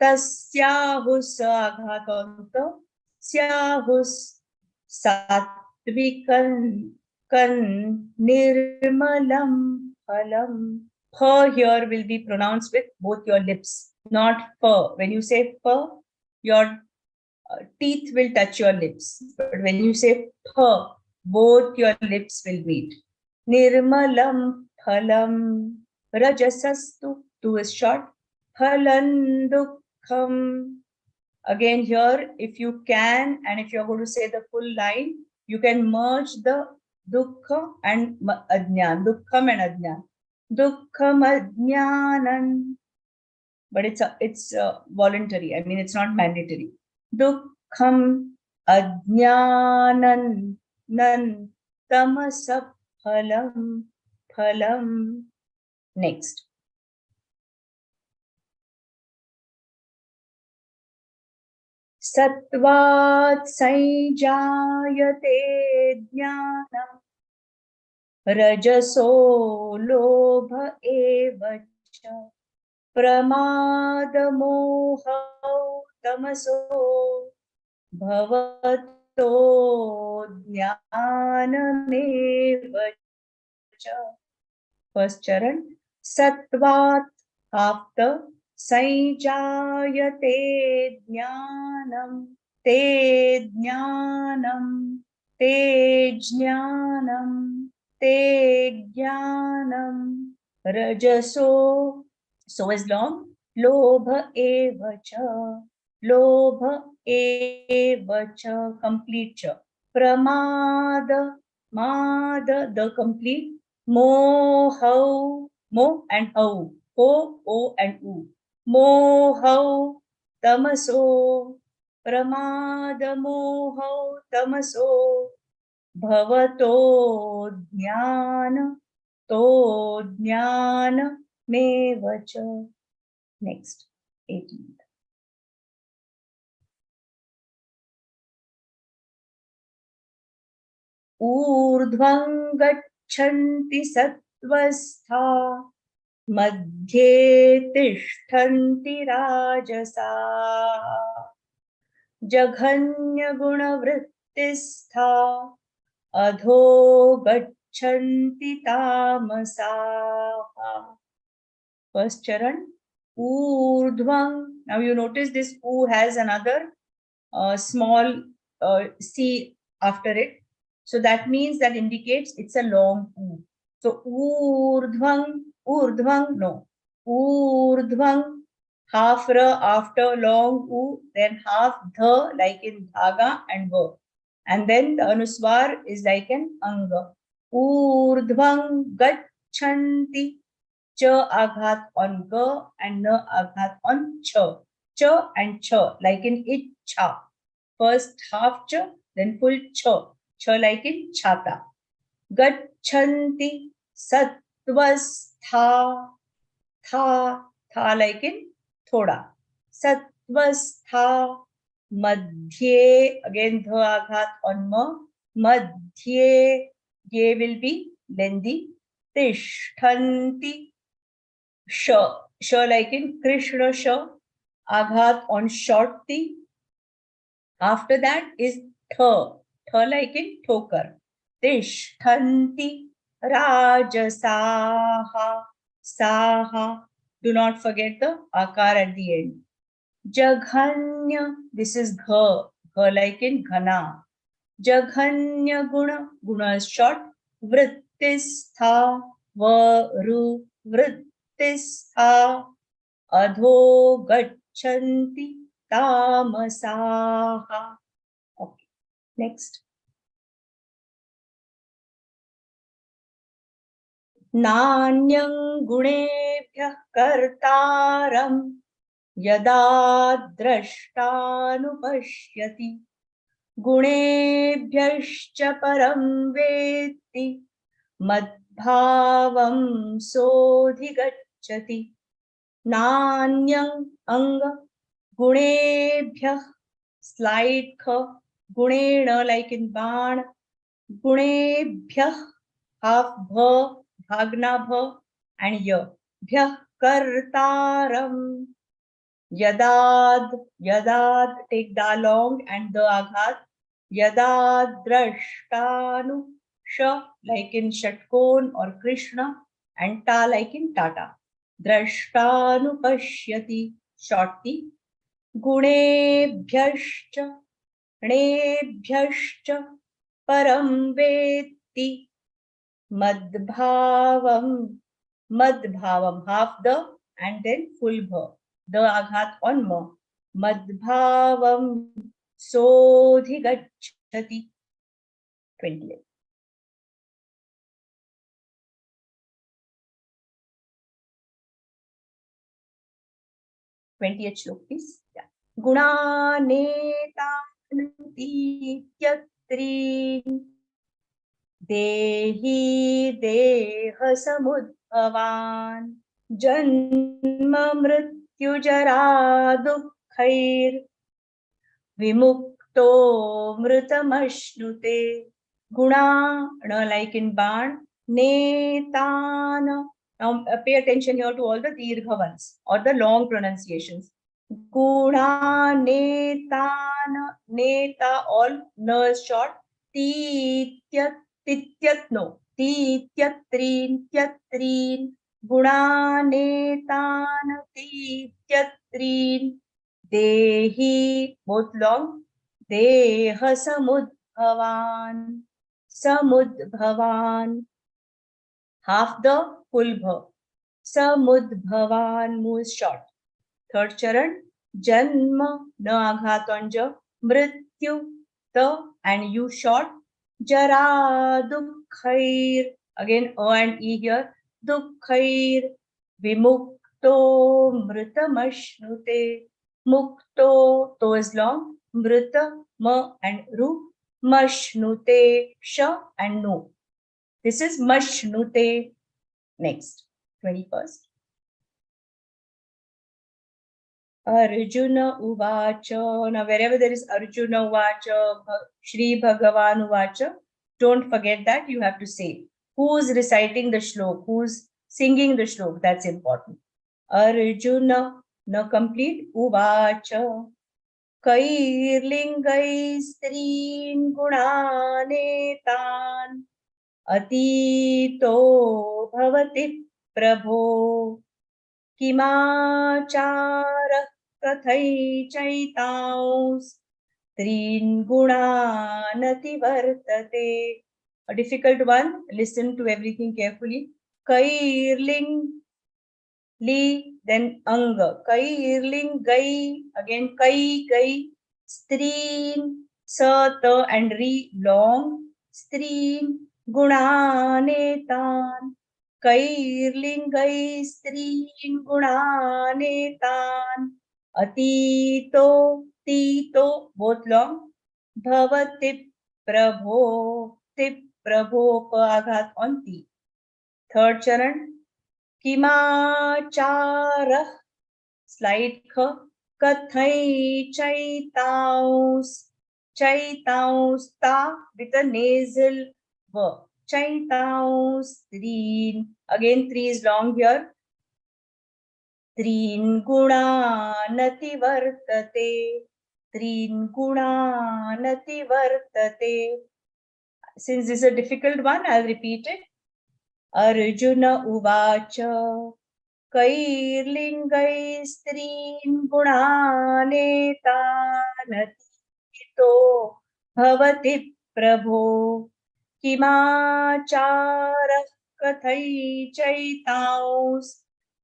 tasyahus aghatanta, syahus satvikan kan nirmalam phalam. Pha here will be pronounced with both your lips, not pha. When you say pha, your teeth will touch your lips. But when you say pha, both your lips will meet. Nirmalam phalam rajasastu. Tu is short. Phalan dukkham. Again here, if you can, and if you're going to say the full line, you can merge the dukkha and ajnan. Dukkham and ajnan. Dukkham ajnanan. But it's voluntary. I mean, it's not mandatory. Dukkham ajnanan nan tamasah phalam phalam. Next. Sattvat sanjayate jnanam rajaso lobha evacha pramadamohau tamaso bhavato jnanamevacha. First charan. Sattvat, after sanjayate jnanam, te jnanam, te jnanam, te jnanam, rajaso, so is long, lobha evacha, lobha evacha, complete cha, pramada, mada, the complete, mohau, mo and hau, ho, o and u, mohau, tamaso, pramada mohau tamaso, bhavato jnana, to jnana mevacha. Next, 18th. Urdhvam gachanti sattvastha madhye tishtanti rajasa jaghanya guna vrittistha adho gachanti tamasa. First charan, urdhvam. Now you notice this u has another small c after it. So that means that indicates it's a long u. So urdhvam, urdhvam, no. Urdhvam, half ra after long u, then half dha like in dhaga and va. And then the anuswar is like an anga. Urdhvam gachanti, cha aghat on ga and na aghat on cha. Cha and cha like in ichha. First half cha, then full cha. Cha like in chata. Gachanti sattvastha, tha, tha like in thoda. Sattvastha madhye, again dha aghat on ma. Madhye, ye will be lengthy. Tishtanti, sha, sha like in Krishna sha. Aghat on short ti. After that is tha, tha like in thokar. Tishtanti rajasaha, saha. Do not forget the akar at the end. Jaghanya, this is gha, gha like in ghana. Jaghanya guna, guna is short. Vrittistha, varu, vrittistha. Adho gachanti tamasaha. Okay, next. Nanyang gunebhyah kartaram yada drashtanupashyati गुणेभ्यश्च परं वेत्ति मद्भावं सोऽधिगच्छति नान्यं अंग गुणेभ्यः slide ख गुणेन like in बाण गुणेभ्यः half भ भागना भ and य भ्यः कर्तारं यदाद यदाद take da long and the aghat यदाद द्रष्टानु श like in षटकोण or Krishna and ta like in Tata द्रष्टानु पश्यति shorty गुणेभ्यश्च णेभ्यश्च परं वेत्ति मद्भावं मद्भावं half the and then full bha the aghat on ma madbhavam sodhigacchati 28 20th shlok please yeah gunanetanutityattrin dehi deha samudbhavan janma मृत्युजरा दुःखैर् विमुक्तो मृतमश्नुते गुणान like in बाण नेतान now pay attention here to all the dirgha ones or the long pronunciations गुणानेतान नेता all न short tityat no tityatrin tyatrin गुणानेतान तीत्यत्रीन् देहि both long देह समुद्भवान् half the full bha समुद्भवान् moves short third charan janma na aghat on ja mrityu the and you short jara dukkhair again a and e here दुःखैर विमुक्तो मृतमश्नुते Mukto to is long मृत ma and ru mashnute sha and no this is mashnute next 21st Arjuna uvacha now wherever there is Arjuna uvacha Shri Bhagavan uvacha don't forget that you have to say who's reciting the shlok, who's singing the shlok, that's important. Arjuna, no complete, uvacha, kairlingai strin gunanetan, atito bhavati prabho, kimachara kathai chaitaus, strin gunanati vartate. A difficult one. Listen to everything carefully. Kairling li then anga. Kairling gai again kai gai streen sa ta and ri long streen gunanetan. Kairling gai streen gunanetan. Atito tito both long. Bhavati prabho tip Prabho aghat on ti. Third charan kimachara slide kha kathai chaitaus ta with a nasal v chaitaus threen again 3 is long here threen gunanati vartate since this is a difficult one, I'll repeat it. Arjuna uvacha kairlingai strin gunanetanatito bhavati prabho kimachara kathai chaitaus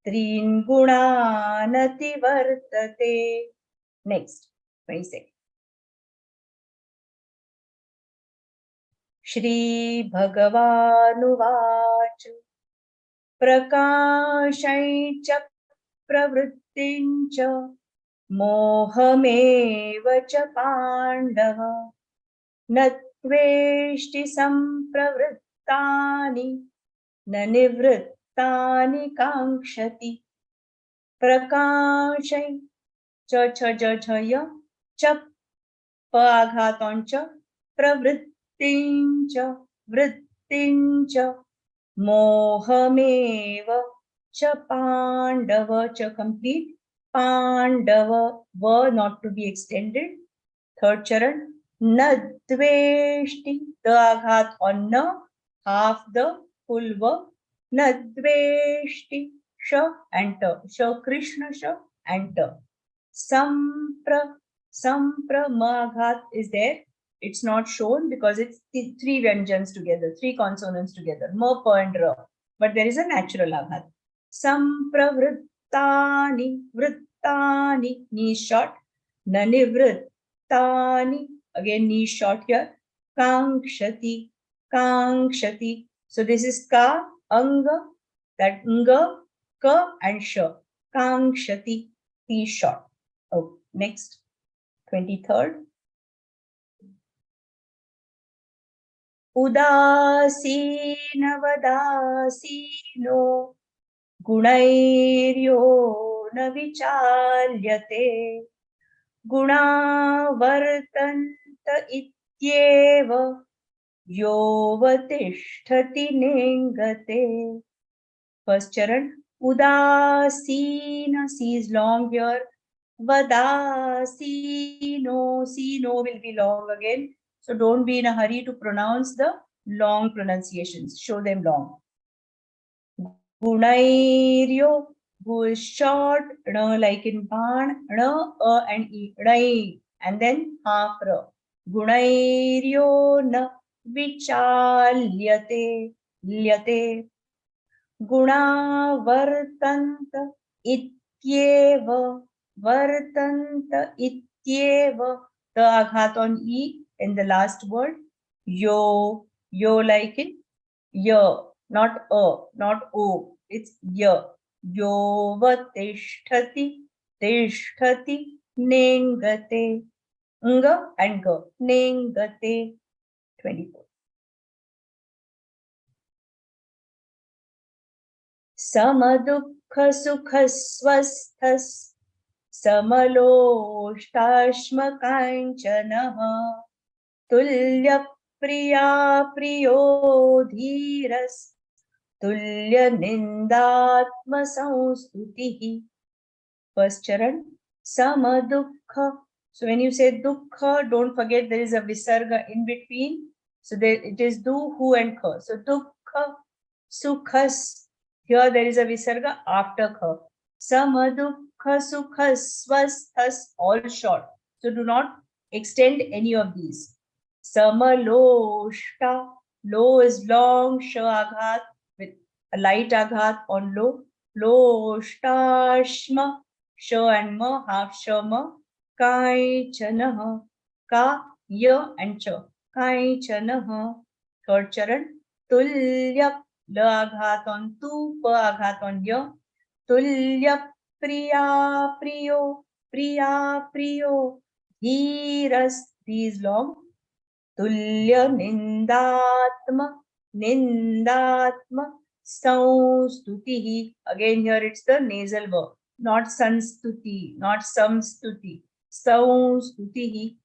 strin gunanati vartate. Next, 26. Shri Bhagavanuvāca Prakāśaica pravrittiņca mohameva ca pandava न त्वेष्टि सम्प्रवृत्तानि न निवृत्तानि काङ्क्षति प्रकाशै च छ ज छ य च प आघात on च प्रवृत्तिं च मोहमेव च पांडव च complete पांडव व not to be extended third charan न द्वेष्टि द आघात on न half the full v न द्वेष्टि sh and t sh krishna sh and t sampra maghat is there. It's not shown because it's three vyanjans together, three consonants together, ma, pa and ra, but there is a natural aghat. Vrittani, knee short, nanivrittani, again knee short here, kankshati, so this is ka, anga, that nga, ka and sh, kankshati, t short. Oh, next 23rd. उदासीनवदासीनो गुणैर्यो न विचाल्यते गुणा वर्तन्त इत्येव योऽवतिष्ठति नेङ्गते. First charan उदासीन, C is long here. Vadasino, sino will be long again. So don't be in a hurry to pronounce the long pronunciations. Show them long. Gunairyo, gu is short, like in Baan, and E, rai, and then half ra. Gunairyo na vichalyate, lyate. Guna vartanta ityeva, vartanta ityeva. The aghat on E in the last word. Yo like in ya, not not o. It's ya. Yo vatishtati, tishtati, nengate. Nga and ga. Nengate. 24. Samadukha sukha swasthas समलोष्टाश्मकाञ्चनः तुल्यप्रिया प्रियो धीरस् तुल्यनिन्दात्मसंस्तुतिः. First charan samadukha. So when you say dukha, don't forget there is a visarga in between. So there it is du, hu and kha. So dukha, sukhas. Here there is a visarga after kha. Samadukha sukha swasthas, all short. So do not extend any of these. Samaloshta, lo is long, sha aghat with a light aghat on lo. Loshtashma, sha and ma, half sha ma. Kaichanah, ka, ya and cha. Kaichanah. Third charan. Tulya, la aghat on tu, pa aghat on ya. Tulya priya priyo, dhiras, these long. Tulya nindatma, saustutihi. Again here it's the nasal verb, not sanstuti, not samstuti. Saustutihi.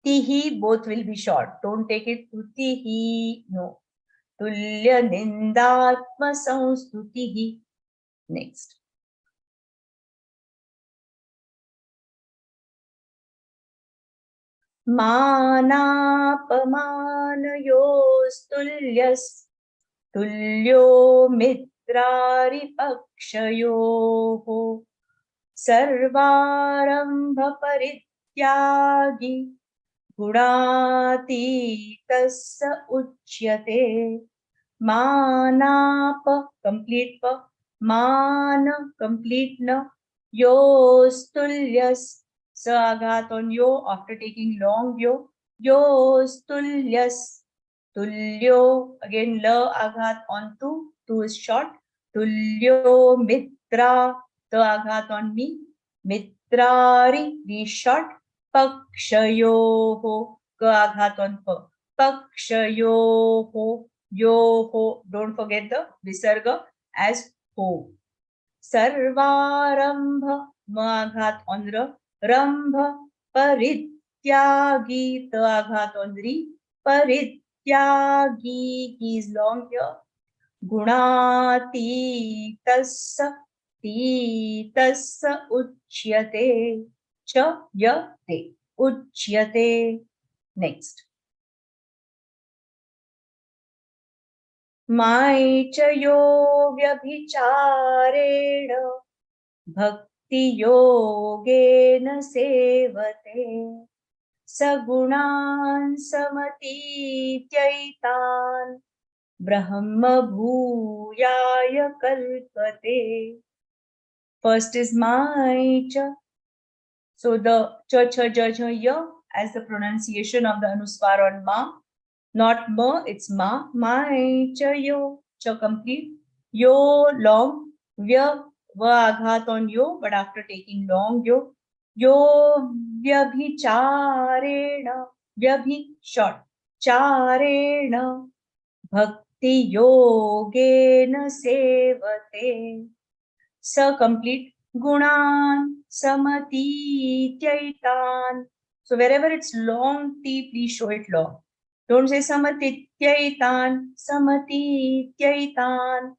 Tihi, both will be short. Don't take it to tihi, no. Tulya nindatma saustutihi. Next. मानापमानयोस्तुल्यस् तुल्यो मित्रारिपक्षयोः सर्वारम्भ परित्यागी गुणातीतः स उच्यते. मानाप, complete pa, मान, complete na, yostulyas. Sa aghat on yo after taking long yo. Yostulyas. Tulyo, again la aghat on tu, tu is short. Tulyo mitra, the aghat on mi. Mitrari, be short. Pakshayoho, Ka aghat on pa. Pakshayoho, yoho. Don't forget the visarga as ho. Sarvarambha, ma aghat on ra. Rambha, parityagi, ta aghat on ri. Parityagi is long here. Gunatītasya तीतस्य उच्यते च यते उच्यते. Next. My च यो व्यभिचारेण भक्ति योगेन सेवते सगुणान् समतीत्यैतान् ब्रह्म भूयाय कल्पते. First is my cha. So the cha cha ja ja ya as the pronunciation of the anuswar on ma, not ma, it's ma. My cha yo, cha complete. Yo long, vya va aghat on yo, but after taking long yo. Yo vyabhicharena, vyabhi short, charena, bhakti yogena sevate. Sa complete. Gunan samatityaitan. So wherever it's long T, please show it long. Don't say samatityaitan, samatityaitan.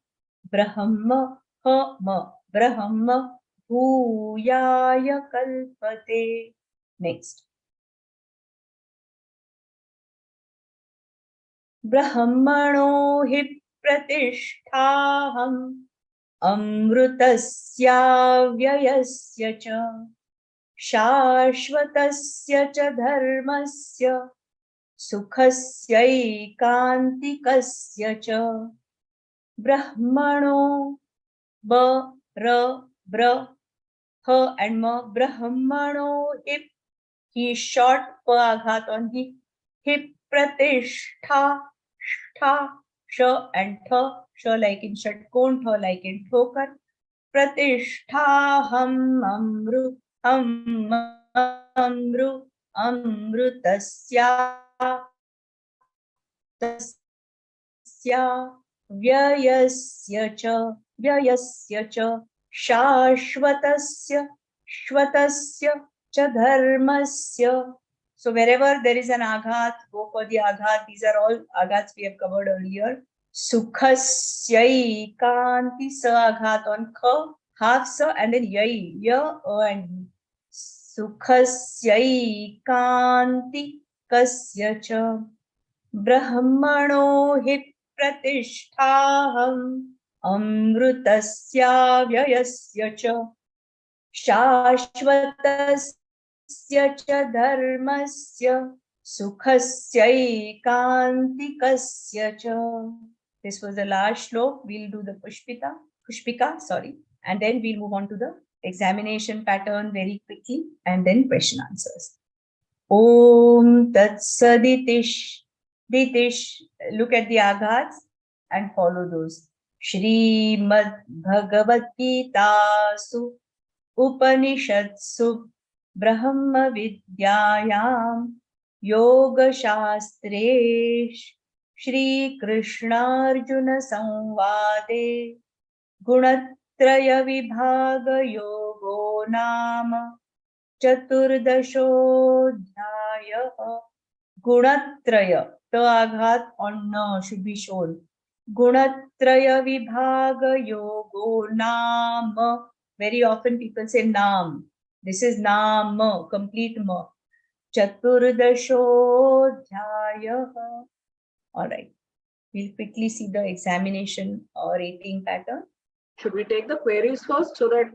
Brahma ha ma, Brahma bhuyaya kalpate. Next. Brahmano hi pratisthaham अमृतस्य व्ययस्य च शाश्वतस्य च धर्मस्य सुखस्यैकान्तिकस्य च. ब्रह्मणो ब र ब्र ह and ma. ब्रह्मणो hip, he short pa aghat on he. Hip pratishtha shtha sh and tha. Sh like in षटकोण, th like in ठोकर. प्रतिष्ठाहम अमृ अमृ अमृतस्या तस्या व्ययस्य च शाश्वतस्य श्वतस्य च धर्मस्य. So wherever there is an aghat, go for the aghat. These are all aghats we have covered earlier. Sukhasyaikānti, sa aghat on kha, half sa and then yai, ya, and sukhasyaikānti kasya cha. Brahmano hi pratisthāham amrutasya vyayasya cha shashvatasya cha dharmasya sukhasyaikāntikasya cha. This was the last shlok. We'll do the Pushpika, and then we'll move on to the examination pattern very quickly, and then question answers. Om Tat Saditish. Look at the aghats and follow those. Shrimad Bhagavad Gītā Su Upanishadsu Brahma Vidyayam Yoga Shastresh Shri Krishna Arjuna Samvade Gunatraya Vibhaga Yogo Nama Chaturdashodhyaya. Gunatraya, the aghat on na should be shown. Gunatraya Vibhaga Yogo Nama. Very often people say Nam. This is Nama, complete ma. Chaturdashodhyaya. All right. We'll quickly see the examination rating pattern. Should we take the queries first so that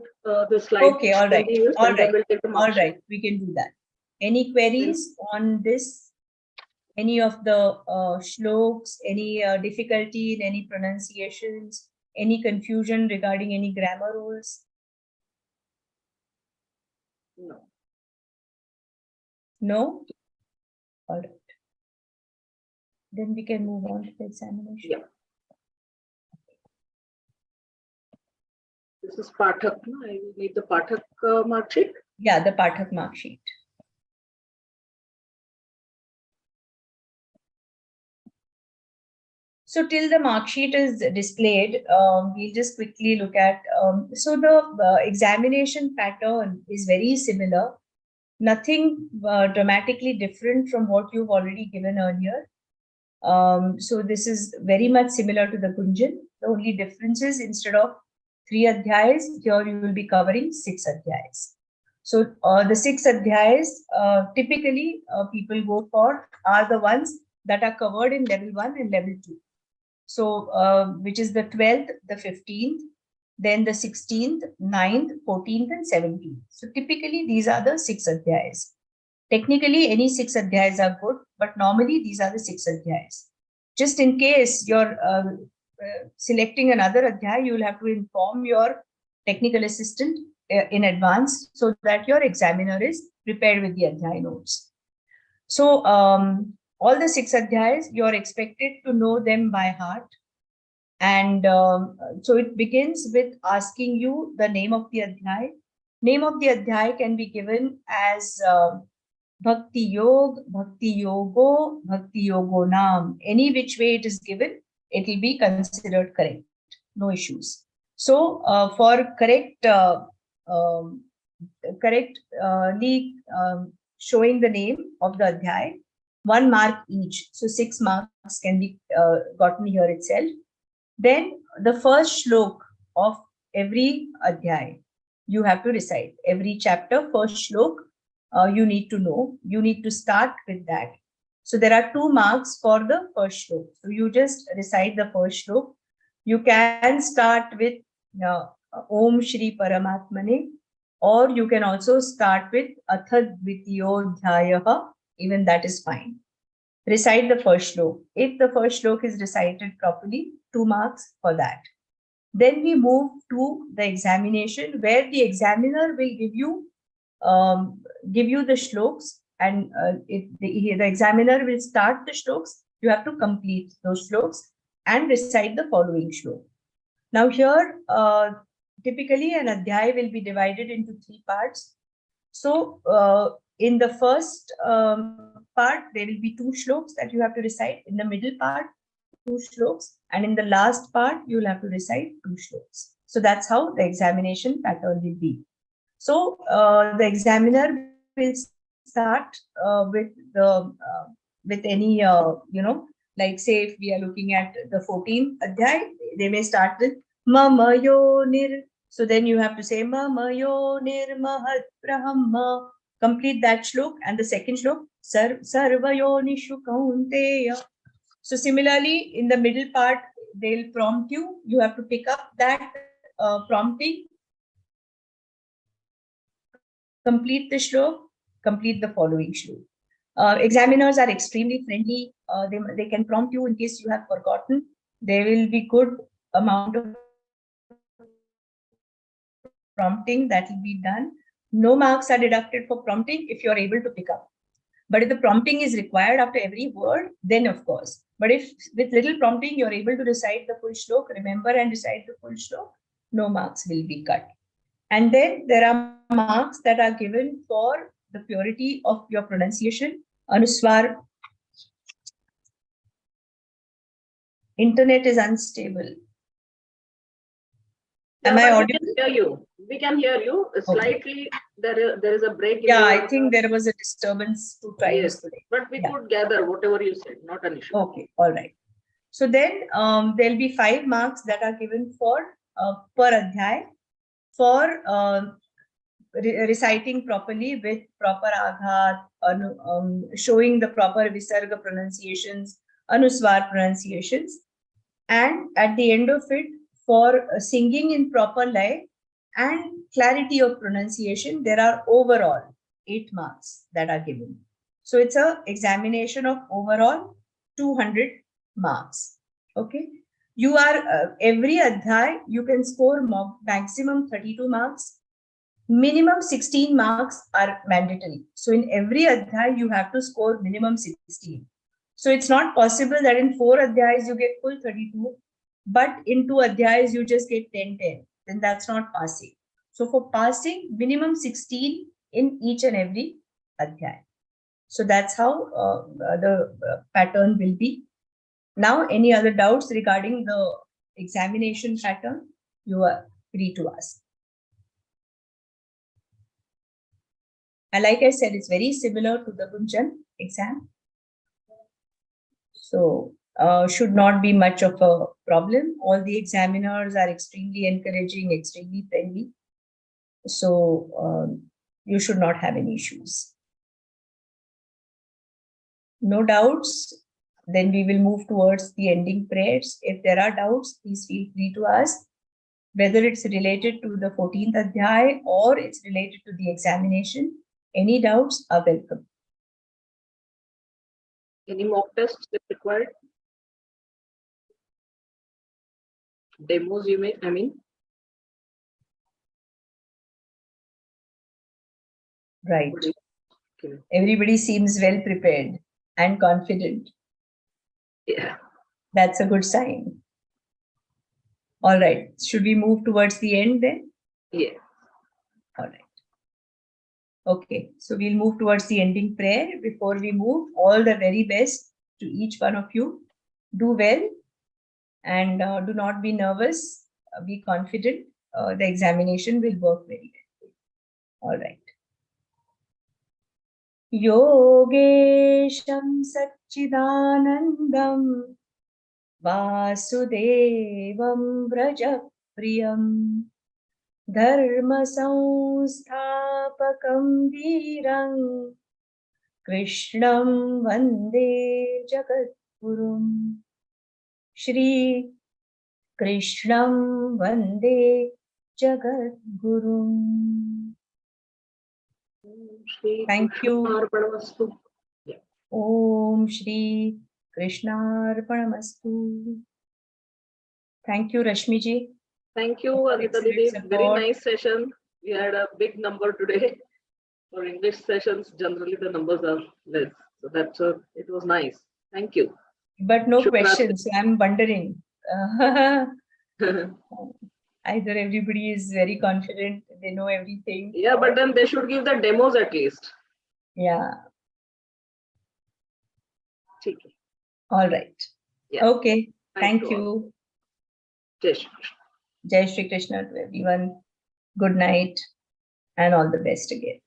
the slide Okay, all right. continues, All and then right. we'll take the All right, we can do that. Any queries on this? Any of the shloks, any difficulty in any pronunciations, any confusion regarding any grammar rules? No. No? All right. Then we can move on to the examination. Yeah. This is Pathak. No? I will need the Pathak mark sheet. Yeah, the Pathak mark sheet. So till the mark sheet is displayed, we'll just quickly look at, so the examination pattern is very similar, nothing dramatically different from what you've already given earlier. So this is very much similar to the Gunjan. The only difference is instead of 3 adhyayas, here you will be covering 6 adhyayas. So the 6 adhyayas typically people go for are the ones that are covered in level 1 and level 2. So which is the 12th, the 15th, then the 16th, 9th, 14th and 17th. So typically these are the 6 adhyayas. Technically any 6 adhyayas are good, but normally these are the 6 adhyayas. Just in case you're selecting another adhyaya, you will have to inform your technical assistant in advance so that your examiner is prepared with the adhyaya notes. So all the 6 adhyayas, you're expected to know them by heart. And so it begins with asking you the name of the adhyaya. Name of the adhyaya can be given as Bhakti Yog, Bhakti Yogo, Bhakti Yogo Nam. Any which way it is given, it will be considered correct. No issues. So for correctly showing the name of the adhyaya, 1 mark each. So 6 marks can be gotten here itself. Then the first shlok of every adhyaya you have to recite. Every chapter, first shlok, you need to know. You need to start with that. So there are 2 marks for the first shlok. So you just recite the first shlok. You can start with Om Shri Paramatmane, or you can also start with Athad Dvitiyodhyayaha. Even that is fine. Recite the first shlok. If the first shlok is recited properly, 2 marks for that. Then we move to the examination, where the examiner will give you the shloks, and the examiner will start the shloks. You have to complete those shloks and recite the following shlok. Now here, typically an adhyaya will be divided into 3 parts. So in the first part, there will be 2 shloks that you have to recite. In the middle part, 2 shloks, and in the last part, you will have to recite 2 shloks. So that's how the examination pattern will be. So the examiner will start with any like say if we are looking at the 14th adhyay, they may start with Mama Yonir. So then you have to say Mama Yonir Mahat Brahma. Complete that shlok, and the second shlok Sarva Yonishu Kaunteya. So similarly, in the middle part, they'll prompt you. You have to pick up that prompting, complete the shlok, complete the following shlok. Examiners are extremely friendly. They can prompt you in case you have forgotten. There will be good amount of prompting that will be done. No marks are deducted for prompting if you are able to pick up. But if the prompting is required after every word, then of course. But if with little prompting, you're able to recite the full shlok, remember and recite the full shlok, no marks will be cut. And then there are marks that are given for the purity of your pronunciation. Anuswar. Internet is unstable. Yeah, Am I but audible? we can hear you. We can hear you. Slightly, there is a break. Yeah, I think there was a disturbance 2 times Yes, today. but we could gather whatever you said, not an issue. Okay, all right. So then there'll be 5 marks that are given for per adhyay for reciting properly with proper aghat, showing the proper visarga pronunciations, anuswar pronunciations, and at the end of it, for singing in proper lay and clarity of pronunciation, there are overall 8 marks that are given. So it's a examination of overall 200 marks. Okay. You are every adhyay, you can score maximum 32 marks. Minimum 16 marks are mandatory. So in every adhyay, you have to score minimum 16. So it's not possible that in 4 adhyayas you get full 32, but in 2 adhyayas you just get 10. Then that's not passing. So for passing, minimum 16 in each and every adhyay. So that's how the pattern will be. Now, any other doubts regarding the examination pattern, you are free to ask. And like I said, it's very similar to the Gunjan exam. So, should not be much of a problem. All the examiners are extremely encouraging, extremely friendly. So, you should not have any issues. No doubts, then we will move towards the ending prayers. If there are doubts, please feel free to ask. Whether it's related to the 14th Adhyay or it's related to the examination, any doubts are welcome. Any mock tests if required? Demos you may, I mean. Right. Okay. Everybody seems well prepared and confident. Yeah. That's a good sign. All right. Should we move towards the end then? Yeah. All right. Okay. So we'll move towards the ending prayer. Before we move, all the very best to each one of you. Do well and do not be nervous. Be confident. The examination will work very well. All right. Yogesham Satchidanandam Vasudevam Vrajapriyam Dharma Samsthapakam Veerang Krishnam Vande Jagadgurum Shri Krishnam Vande Jagadgurum. Thank you. Om Shri Krishnarpanamastu. Thank you, Rashmi ji. Thank you, For Geeta excellent Didi. Very support. nice session. We had a big number today. For English sessions, generally the numbers are less. So that's it was nice. Thank you. But no Shukran. questions. So I'm wondering. Either everybody is very confident, they know everything. Yeah, but then they should give the demos at least. Yeah. Okay. All right. Yeah. Okay. Thank Thank you all. you. Jai Shri Krishna. Jai Shri Krishna to everyone. Good night and all the best again.